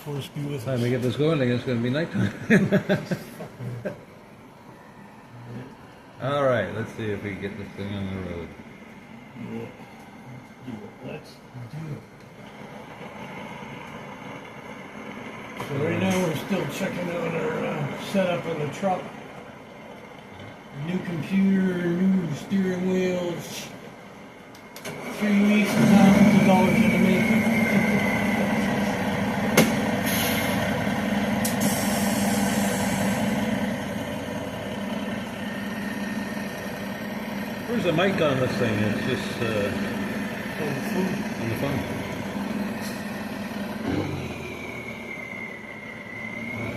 Force be with Time us. we get this going, I think it's going to be nighttime. All right, let's see if we can get this thing on the road. Yeah. Let's do it. So right now we're still checking out our setup on the truck. New computer, new steering wheels. 3 weeks and thousands of dollars in the making. Where's the mic on this thing? It's just On the phone. on the phone.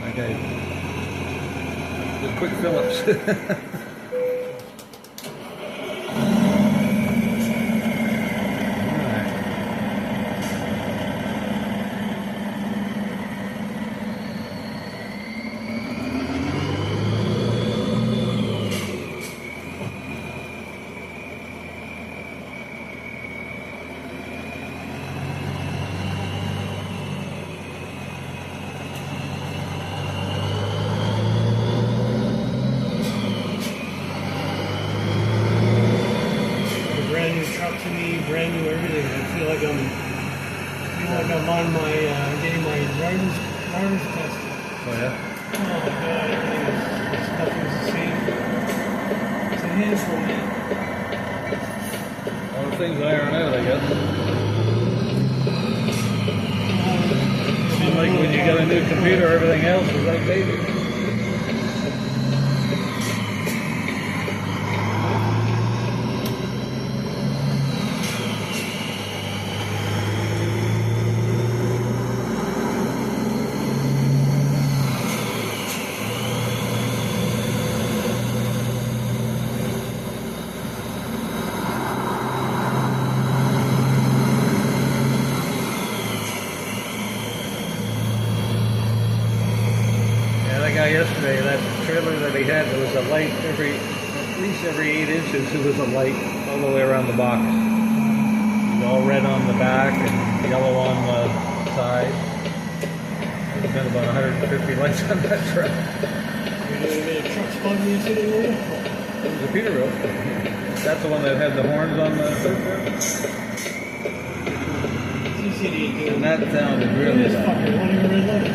That guy did quick Phillips. Brand new truck to me, brand new everything. I feel like I'm on my getting my driver's test. Oh yeah? Oh god, everything is nothing's the same. It's a handful, man. All the things iron out, I guess. Seems like when you get a new computer, everything else is like baby. Yesterday, that trailer that he had, there was a light at least every 8 inches. There was a light all the way around the box. It was all red on the back and yellow on the side. There's been about 150 lights on that truck. You did a truck spot yesterday, were you? It was a Peterbilt. That's the one that had the horns on the third. This idiot doing. And that sounded really This loud. fucker won't even red light.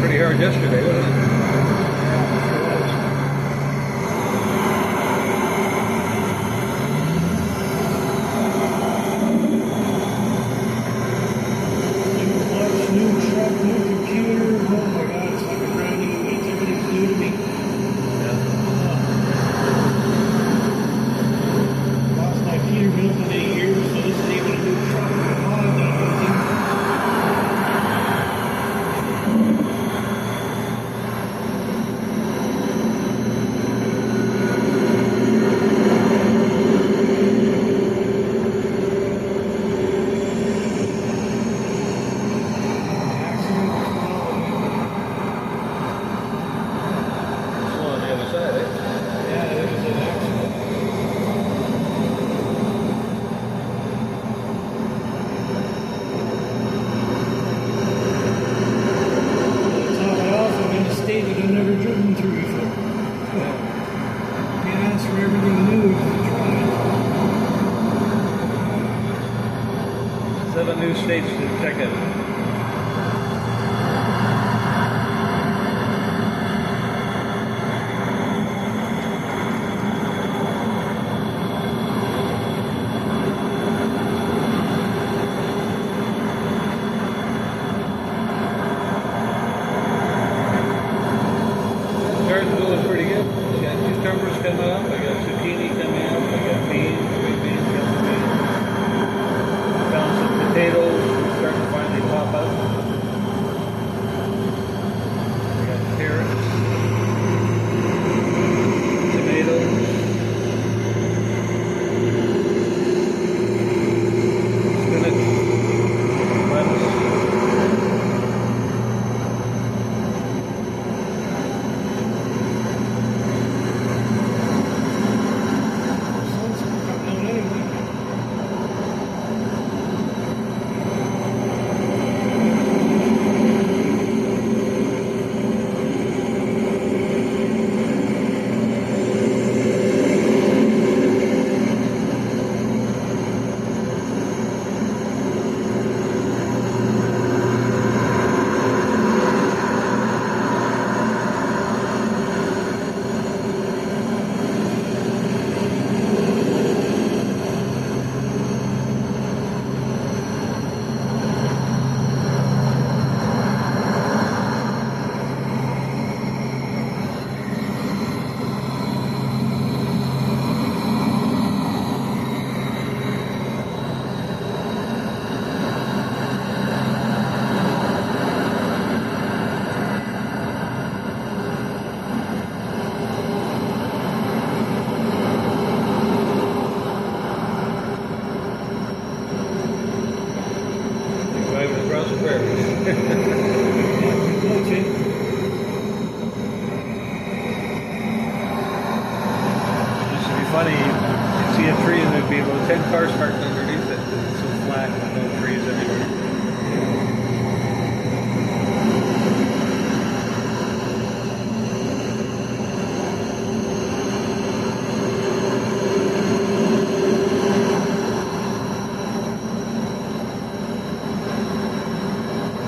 pretty hard yesterday, wasn't it? New clutch, new truck, new computer. Oh my God, it's like a brand new. Everything's new to me. Lost my Peterbilt in 8 years, so this is even a new truck. New states to check it. Garden's doing pretty good. I got cucumbers coming up. I got zucchini coming up. I got beans, green beans, yellow beans. Found some potatoes starting to finally pop out. I got carrots, tomatoes, spinach, lettuce. Funny, you'd see a tree and there'd be about 10 cars parked underneath it. It's so flat with no trees everywhere.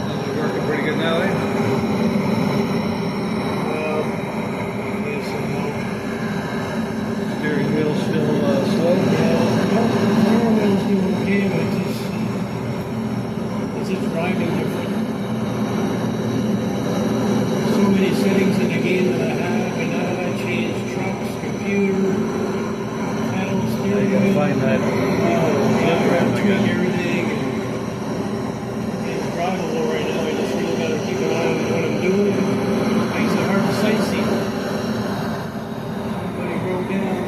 This is working pretty good now, eh? Steering wheel still slow? Steering wheel's doing okay, but it's just driving different. So many settings in the game that I have, and now I change trucks, computer, pedal, steering wheel. You can find that Tweak everything. It's drivable right now. I just really got to keep an eye on what I'm doing. Makes it hard to sightsee. Everybody broke down.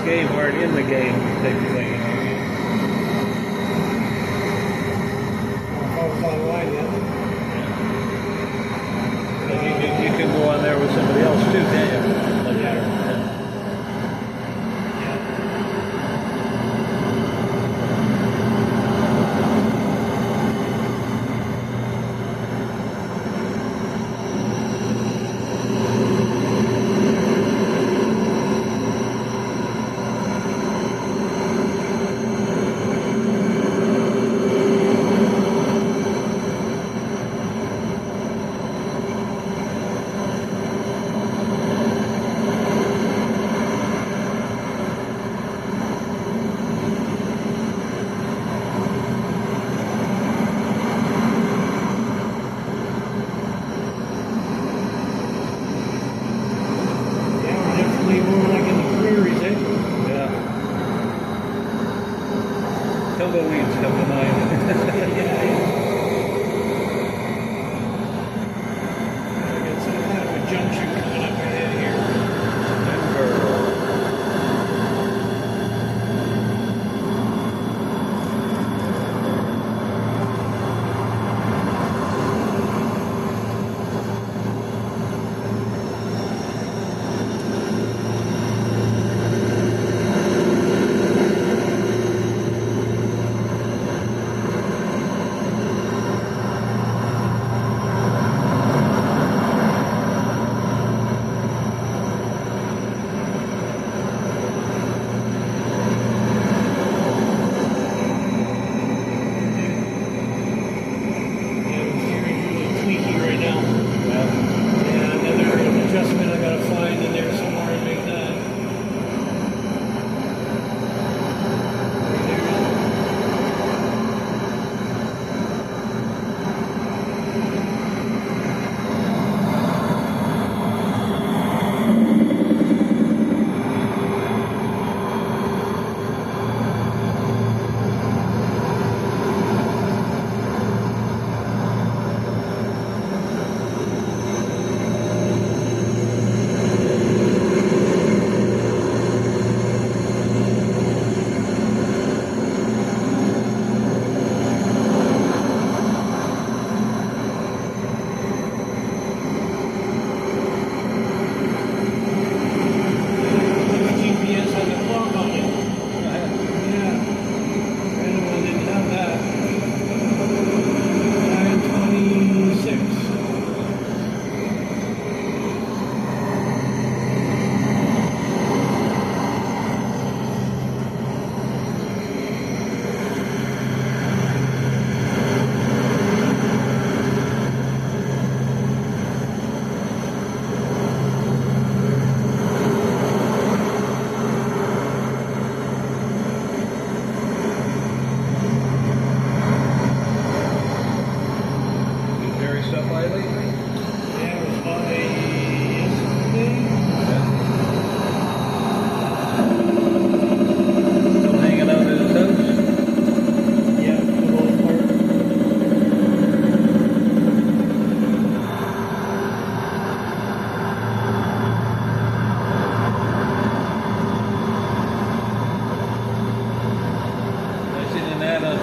this game aren't in the game type of thing. If I was online, yeah. You can go on there with somebody else too, can't you? Like Yeah. Tumbleweeds come to mind. I got some kind of a junction coming up ahead here.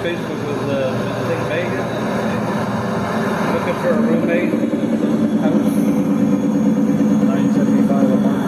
Facebook with, I think, Megan. Looking for a roommate. House. $9.75 a month.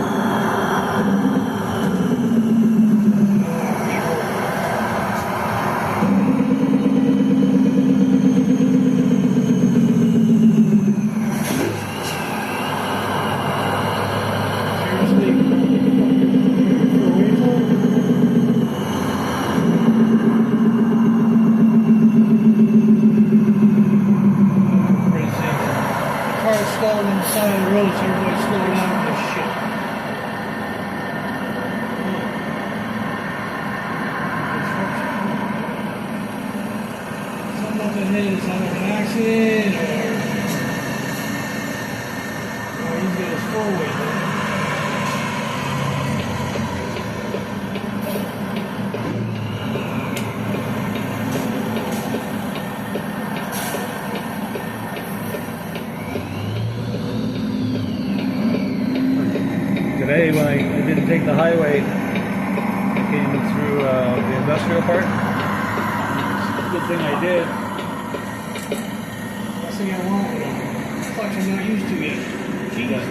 Stalled on the side of the road, so everybody's slowing down for this shit. Something up ahead is either an accident or he's got his four-way there. Today, when I didn't take the highway, industrial park. Good thing I did. Last thing I want when I'm clutch I'm not used to yet. Jesus.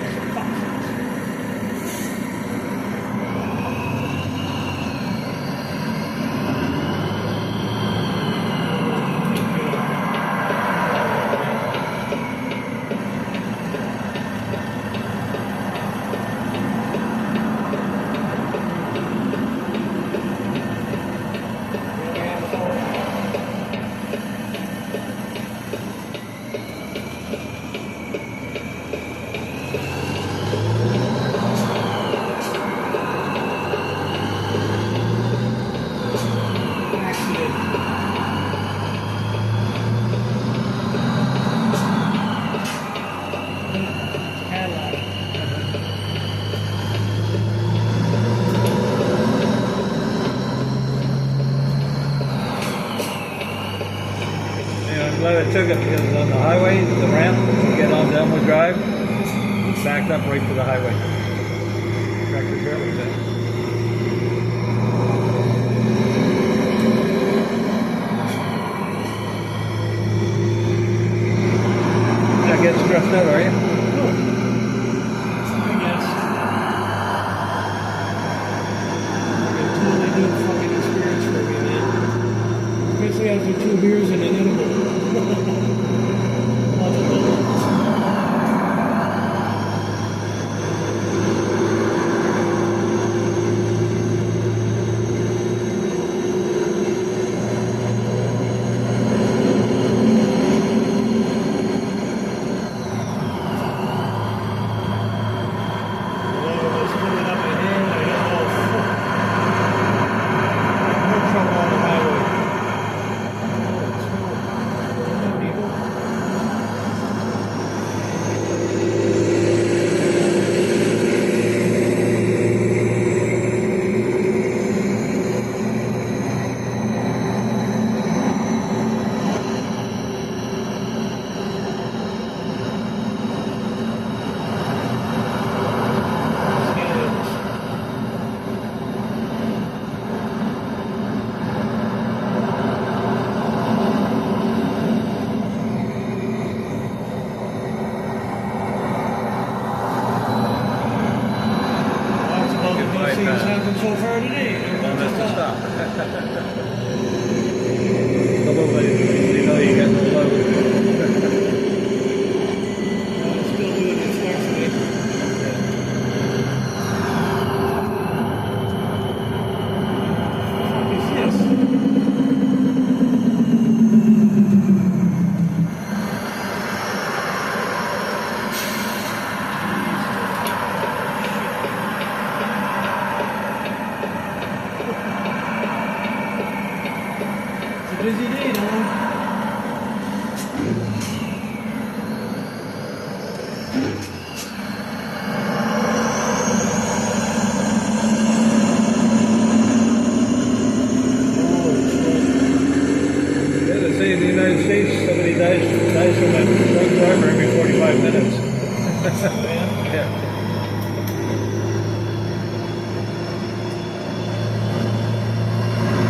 I'm glad I took it because on the highway, the ramp to get on downward drive, it's backed up right to the highway. Tractor trailers in. You're not getting stressed out, are you? I guess. Like a totally new fucking experience for me, man. Basically after 2 beers and an edible. Love it, though. Things happened so far today. Don't have to stop. Although they know you got no load. It's still doing its work today. What is this? Busy day, Don. Yeah, they say in the United States somebody dies from a drunk driver every 45 minutes. Yeah.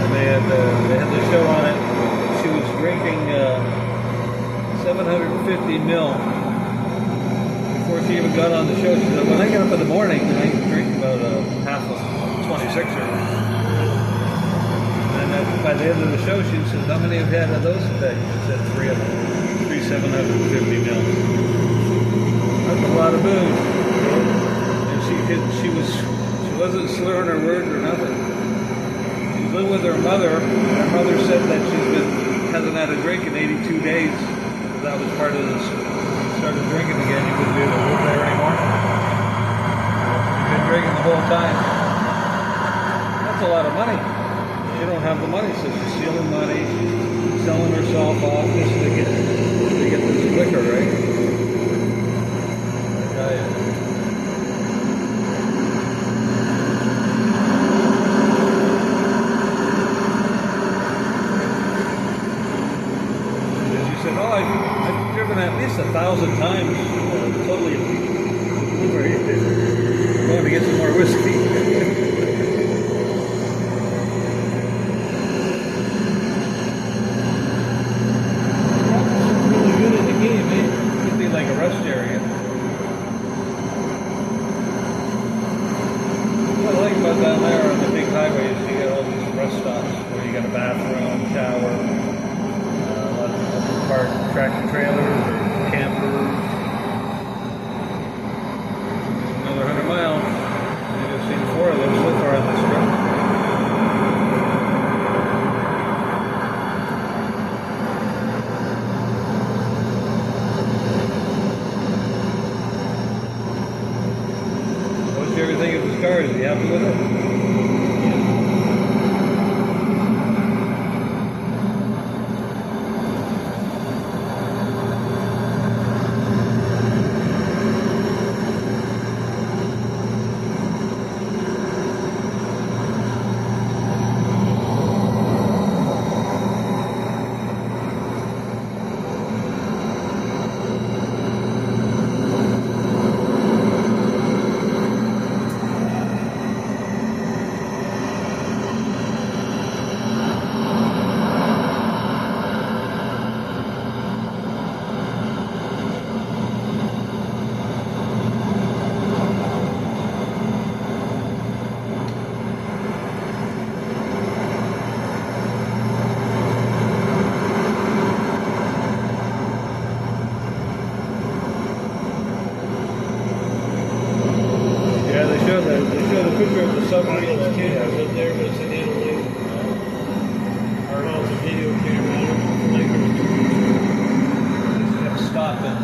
And they had the show on it. She was drinking 750 mil before she even got on the show. She said, when I get up in the morning, I drink about half of 26er. And then by the end of the show, she said, how many have had of those today? She said 3 of them. 3 750 mil. That's a lot of booze. And she wasn't slurring her words or nothing. She was living with her mother. Her mother said that hasn't had a drink in 82 days. That was part of this. Started drinking again. You wouldn't be able to live there anymore. You've been drinking the whole time. That's a lot of money. You don't have the money, so she's stealing money. She's selling herself off just to get this liquor, right? I tell you. I've driven at least 1,000 times, totally going to get some more whiskey. tower. A lot of park tractor trailers or campers. Another 100 miles. I've seen 4 of them so far on this trip. What's you ever think of this car? Is you happy with it? They show the picture of the submarine. Those cameras up there was in Italy. Or no, it was a video camera. I don't think it was a Just kept stopping.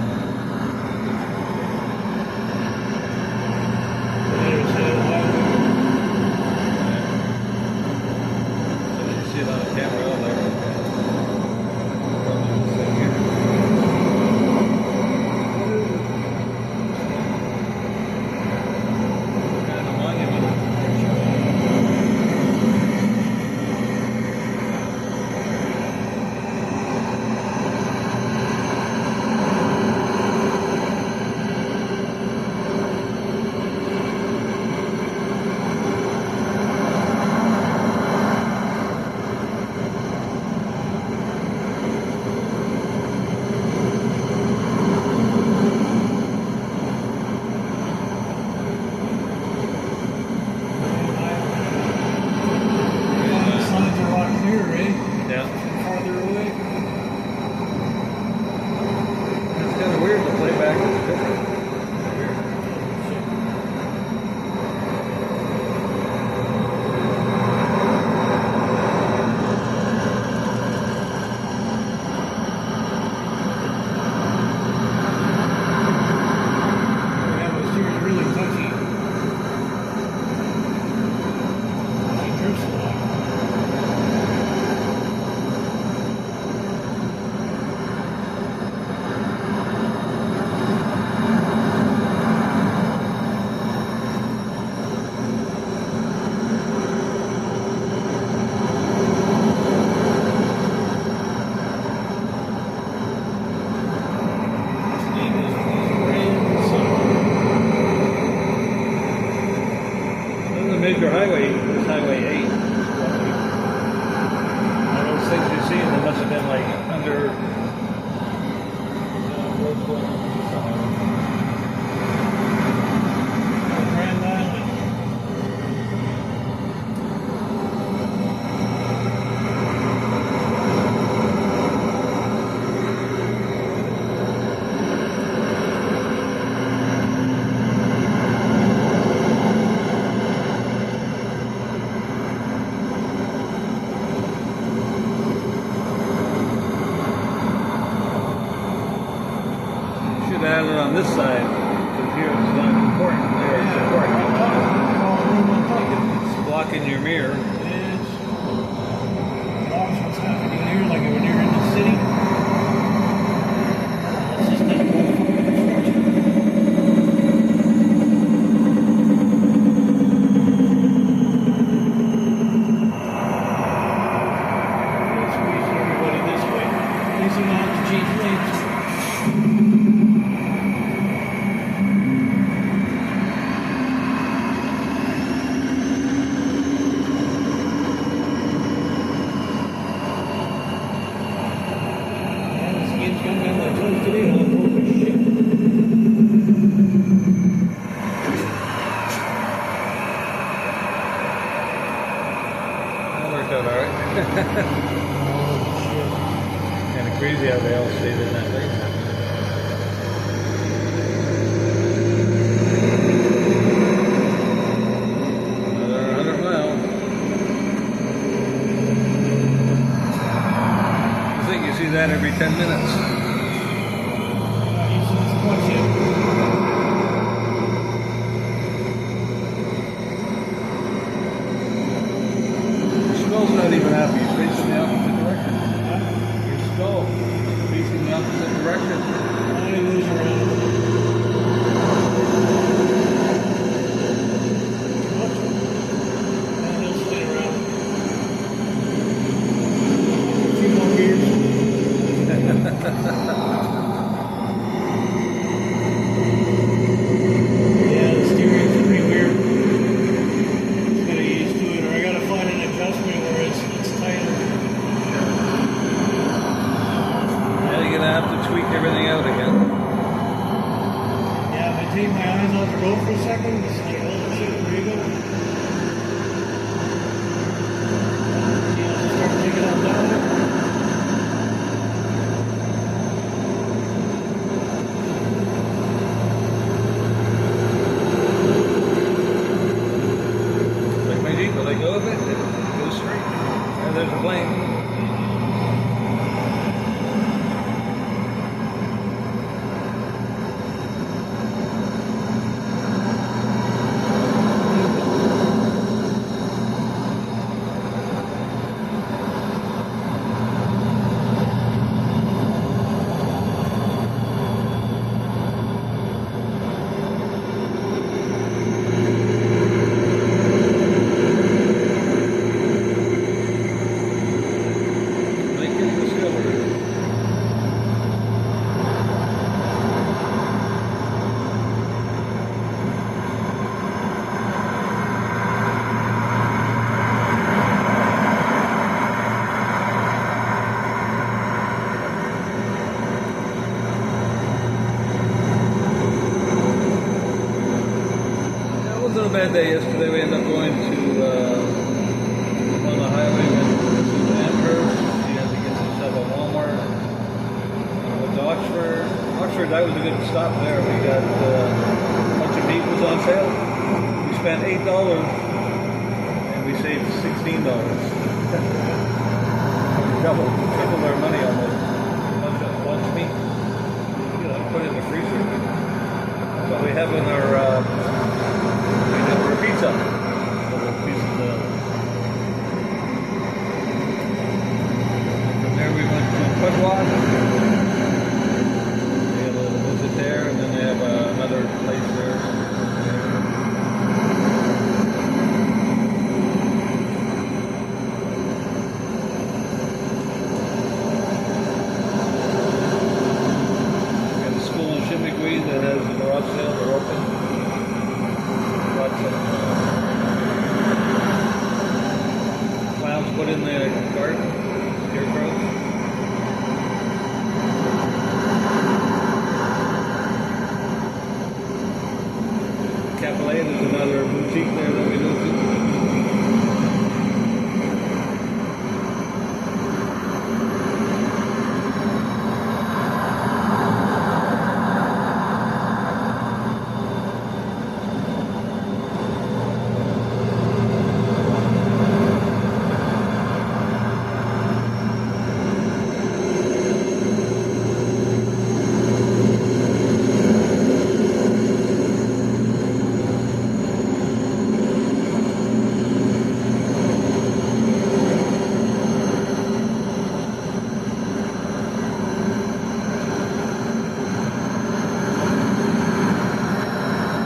You see it on the camera out there. Probably the same here. Kind of monument. Yeah. Farther away. It's kind of weird to play back this picture. That was really touchy. She drifts a lot. Major highway is Highway 8. All those things you see, they must have been like under roads going on somewhere. Grand Island. Add it on this side, because here it's not important. There it's important. It's blocking your mirror. It's blocks what's happening here, like when you're in the city. It's just that let's squeeze everybody this way. At least we don't have to change lanes. That worked out all right. crazy how they all stayed in that thing. Another 100 miles. I think you see that every 10 minutes. Using this clutch yet. Your skull's not even happy. It's facing the opposite direction. Your skull is facing the opposite direction. Only moves around. And he'll stay around. A few more years. Yeah, the steering's pretty weird. Just gotta get used to it, or I gotta find an adjustment where it's tighter. Now you're gonna have to tweak everything out again. Yeah, if I take my eyes off the road for a second, it's like, oh shit, where you go? Yeah, just start taking off down there. Like my Jeep, will I go with it? It goes straight. And there's a plane. Lincoln Discovery. It wasn't a bad day yesterday. We ended up going to on the highway to Amherst. He had to get some stuff at Walmart. Went to Oxford. Oxford, that was a good stop there. We got a bunch of meat was on sale. We spent $8 and we saved $16. Tripled our money almost. Lunch meat. You know, put it in the freezer. That's what we have in our pizza. Little pieces of. From there we went to Pudwash. They had a little visit there, and then they have another place there. Got a school in Chimigwe that has a garage sale. They're open. Lots of clowns put in the garden, scarecrows. Capillet, there's another boutique there that we go to.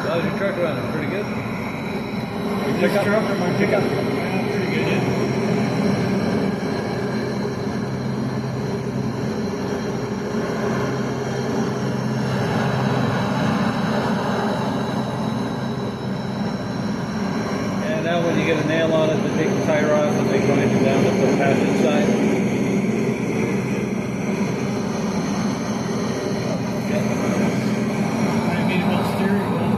How's your truck running? Pretty good? This truck or my pickup? Yeah, pretty good, yeah. And now when you get a nail on it, they take the tire off and they grind it down to the passenger side. I made about steering wheel.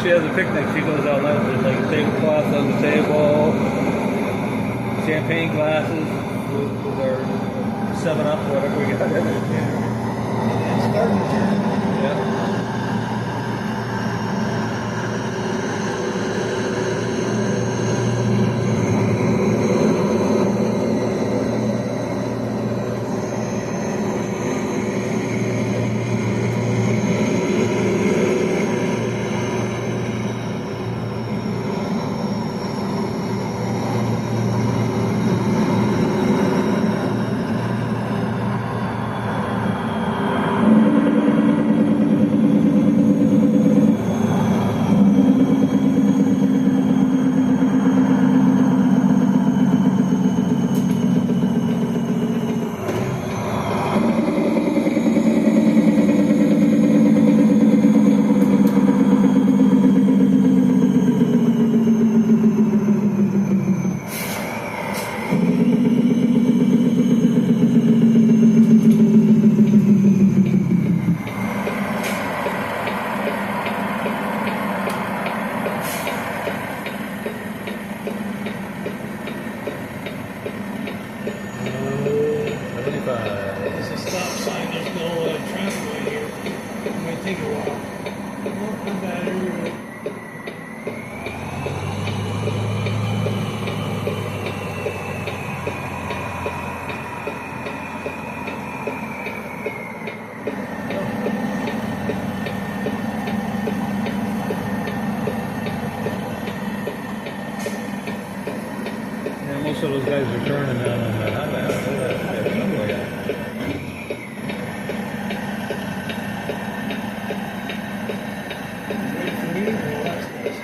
she has a picnic, she goes out loud. There's like a tablecloth on the table, champagne glasses with our 7-Up, whatever we got in it. It's starting to turn. Yeah. There's a stop sign, there's no traffic right here. It might take a while. Not too bad anyway. Yeah, most of those guys are turning down on that highway. Wait for me, well, that's nice.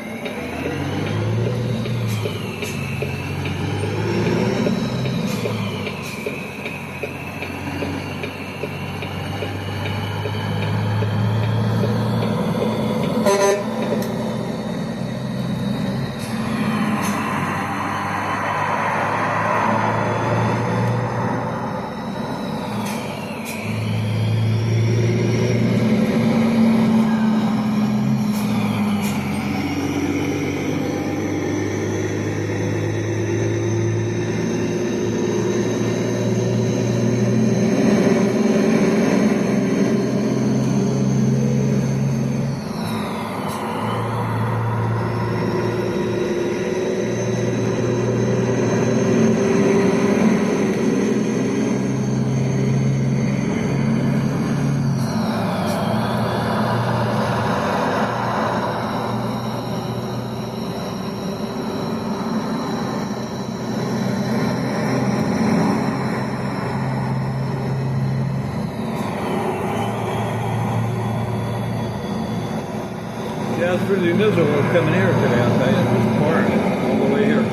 Yeah, it's pretty miserable coming here today, I'll tell you. It's pouring all the way here.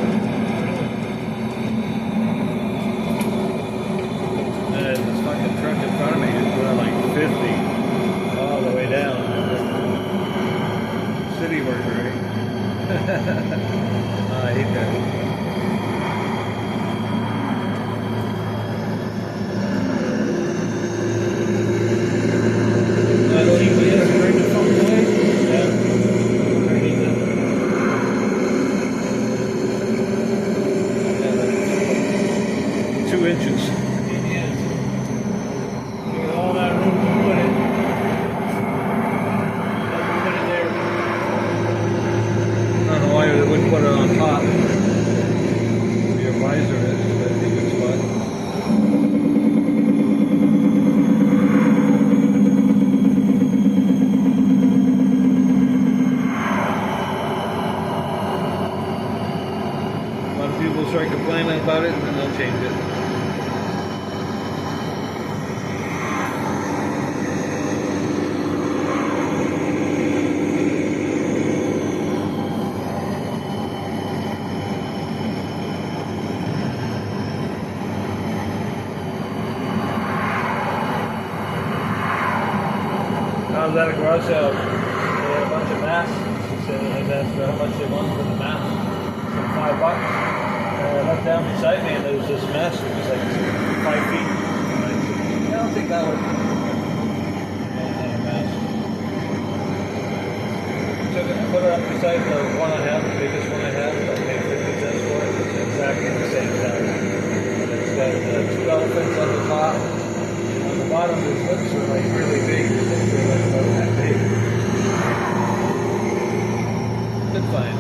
And this fucking truck in front of me is going like 50 all the way down. City worker, right? Oh, I hate that. GPS right the fucking way. Yeah. I hate that. 2 inches. It is. Look at all that room to put it. Put it there. I don't know why they wouldn't put it on top. Where your visor is, that'd be a good spot. A lot of people start complaining about it and then they'll change it. I was at a garage sale. They had a bunch of masks. She said I asked her how much they want for the mask. Some $5. I looked down beside me and there was this mask that was like 5 feet. And I said, I don't think that would. Mask. Took it, I put it on beside the one I have, the biggest one I have, I paid 50 cents for it. It's exactly the same size. It's got two elephants on the top. On the bottom, his lips are like really big. His lips are like about that big. Good find.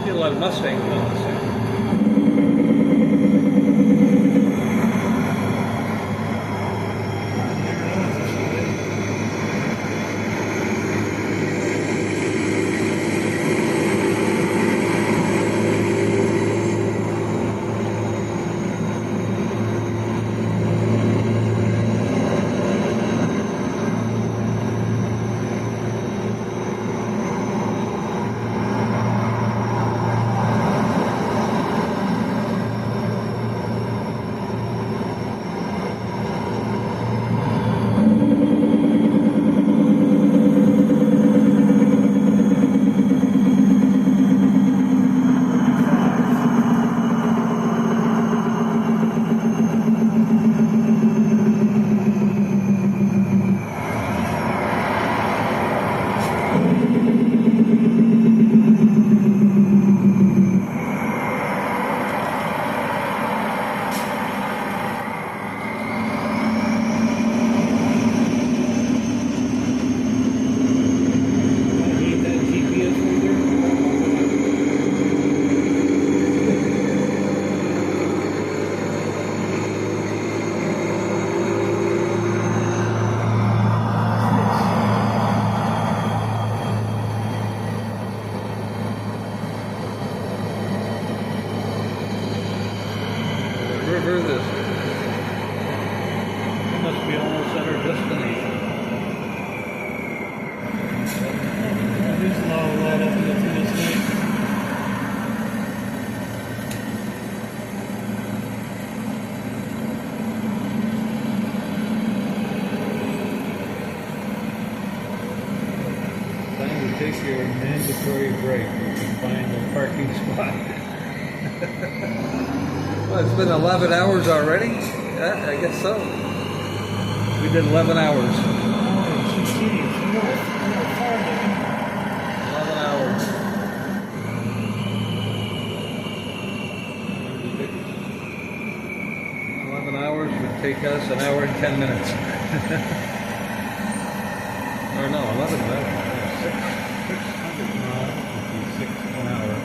A lot of Mustangs on this thing. River this. We must be almost at our destination. There's a lot of light up to this thing. Time to take your mandatory break. You can find a parking spot. Well, it's been 11 hours already? Yeah, I guess so. We did 11 hours. Oh, she's serious. You know, 11 hours. 11 hours would take us an hour and 10 minutes. Or no, 11 hours. 600 miles would be 1 hour.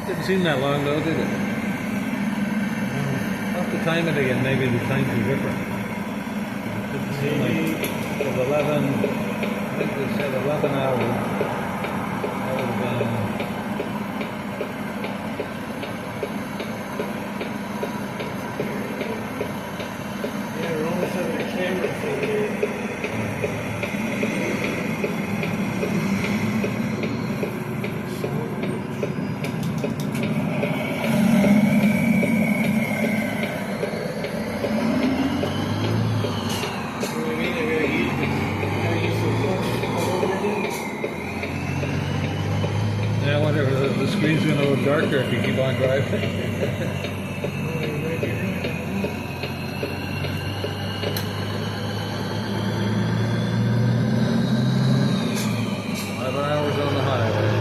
Didn't seem that long though, did it? I'll have to time it again, maybe the times are different. It didn't seem like it was 11, I think they said 11 hours. That would have been yeah, we're almost having a camera thing here. Yeah, I wonder if the screen's going to look darker if you keep on driving. 11 hours on the highway.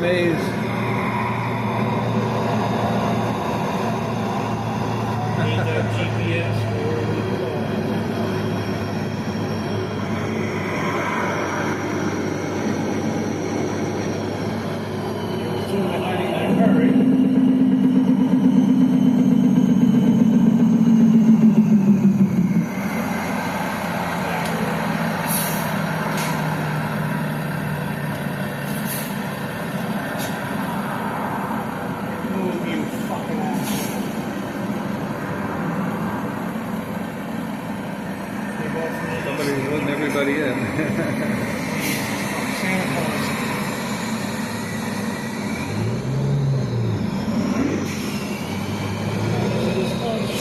maze. Need that GPS for where we go. You're assuming hiding in a hurry. Move, you fucking asshole. They both need Somebody's letting everybody in. Santa Claus. So this close.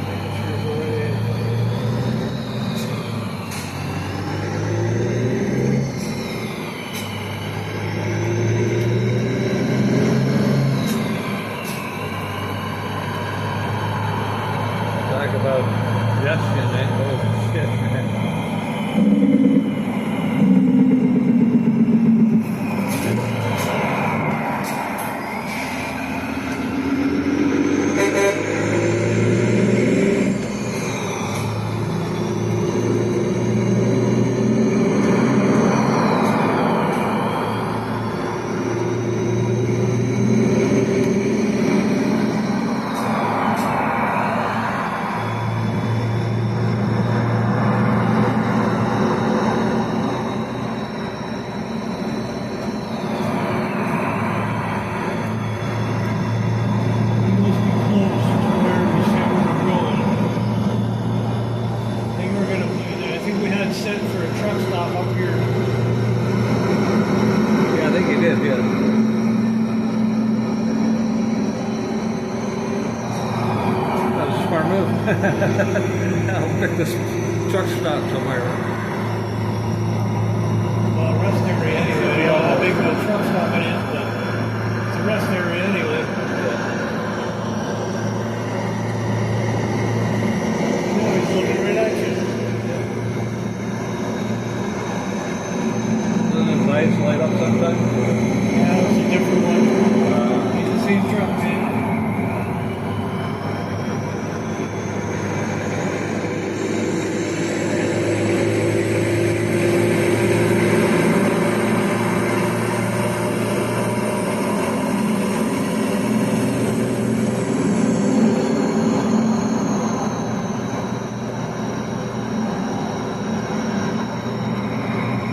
Making sure we're ready. Talk about congestion, eh? Oh shit, man. Set for a truck stop up here. Yeah, I think he did, yeah. That was a smart move. I'll pick this truck stop somewhere. Well, rest area anyway. I don't know how big of a truck stop it is, but it's a rest area anyway. No, he's looking right at you. Doesn't his lights light up sometimes? Yeah, it's a different one. He's the same truck, man.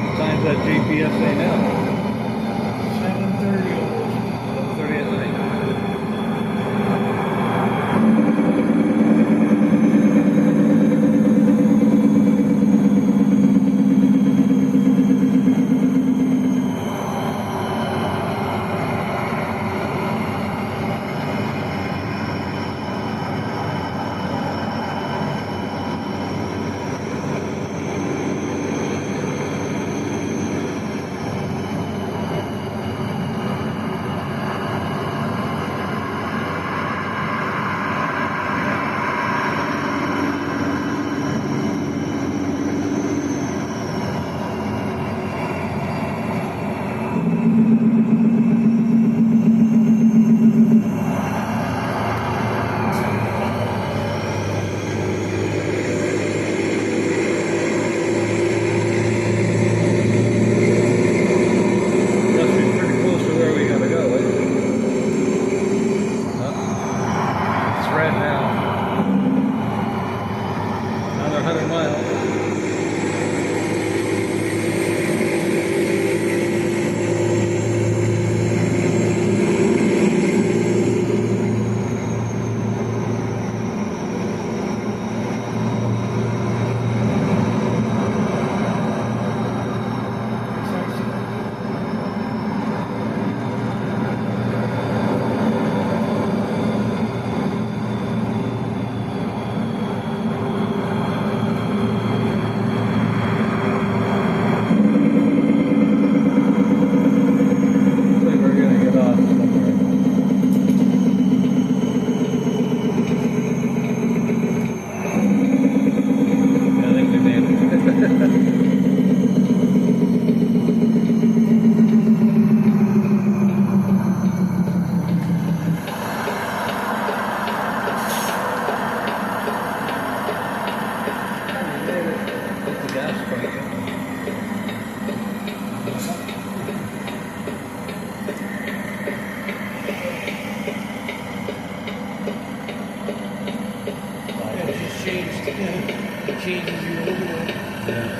What time's that GPS say now? 7:30 almost. 7:30 at night. Must be pretty close to where we gotta go, eh? It's red now. Another 100 miles. Yeah, it changes your overload. Yeah.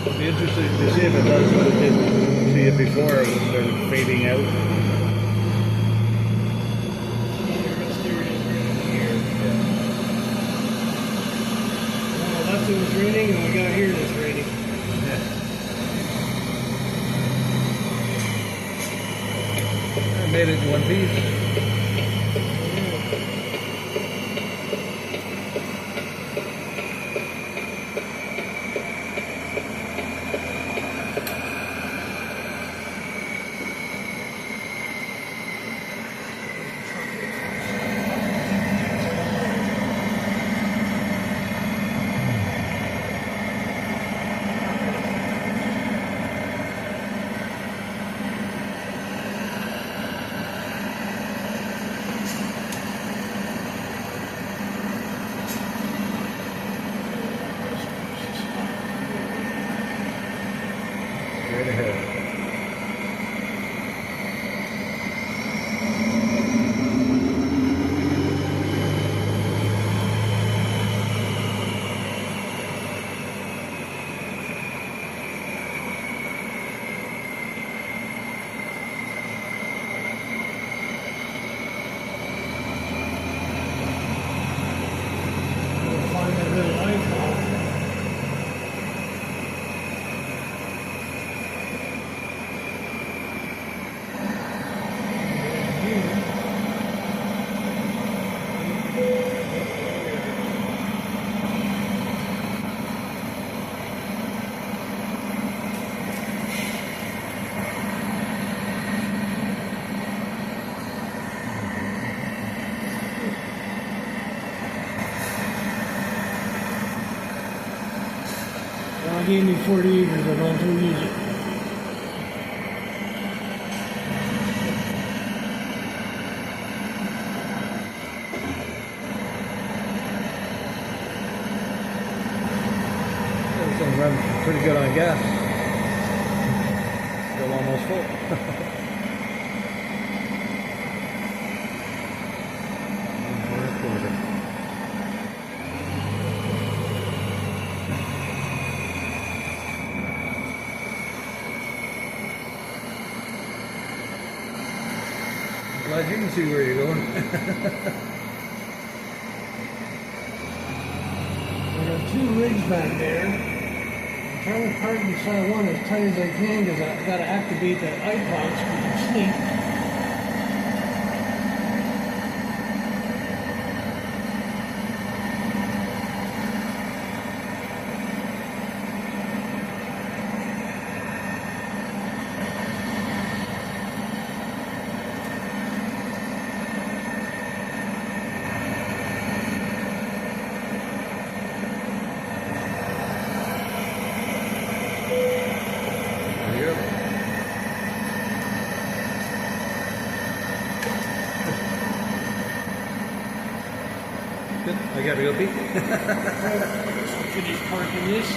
It'd be interesting to see if it does what it did. See it before when they're fading out. Well, left it was raining, and we got here and it's raining. I made it in one piece. Straight ahead. We'll find that little icon. God gave me 40 acres, I've also used it. This thing runs pretty good on gas. Still almost full. Glad you can see where you're going. I got 2 rigs back there. I'm trying to park beside one as tight as I can because I've got to activate that icon so we can sleep. There you go. Good. I gotta go pee. Finish parking this.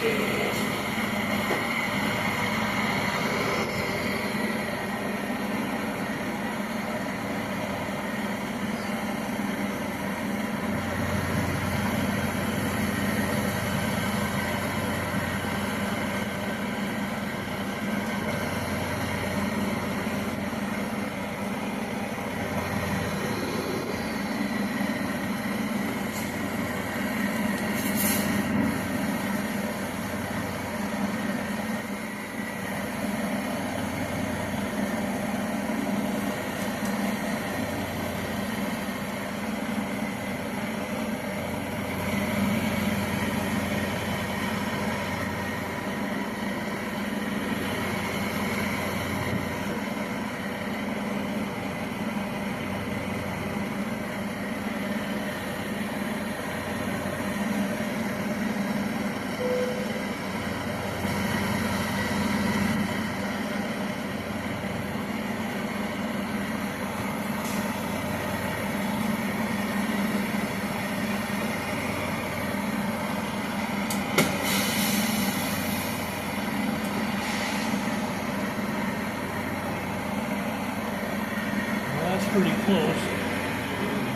pretty close.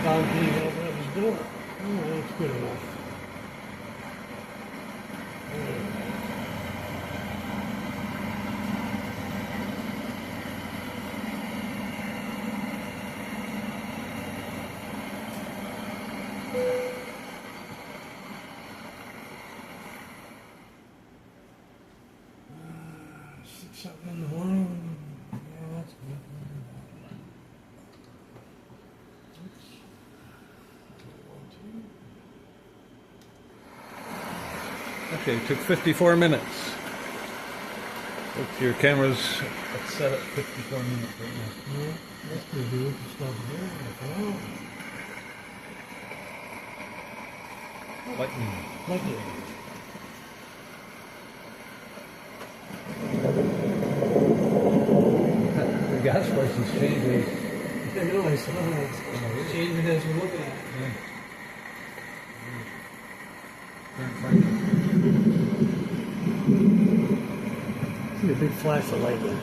Don can even open up his door. Oh, that's good enough. Something in the morning. Yeah, that's good. Okay, it took 54 minutes. Look, your camera's set at 54 minutes right now. Yeah, that's pretty good. Stuff here. Lightning. Like it. The gas prices changed. I know, I saw that. It's changing as we're looking at it. Yeah. Current prices. See a big flash of light there.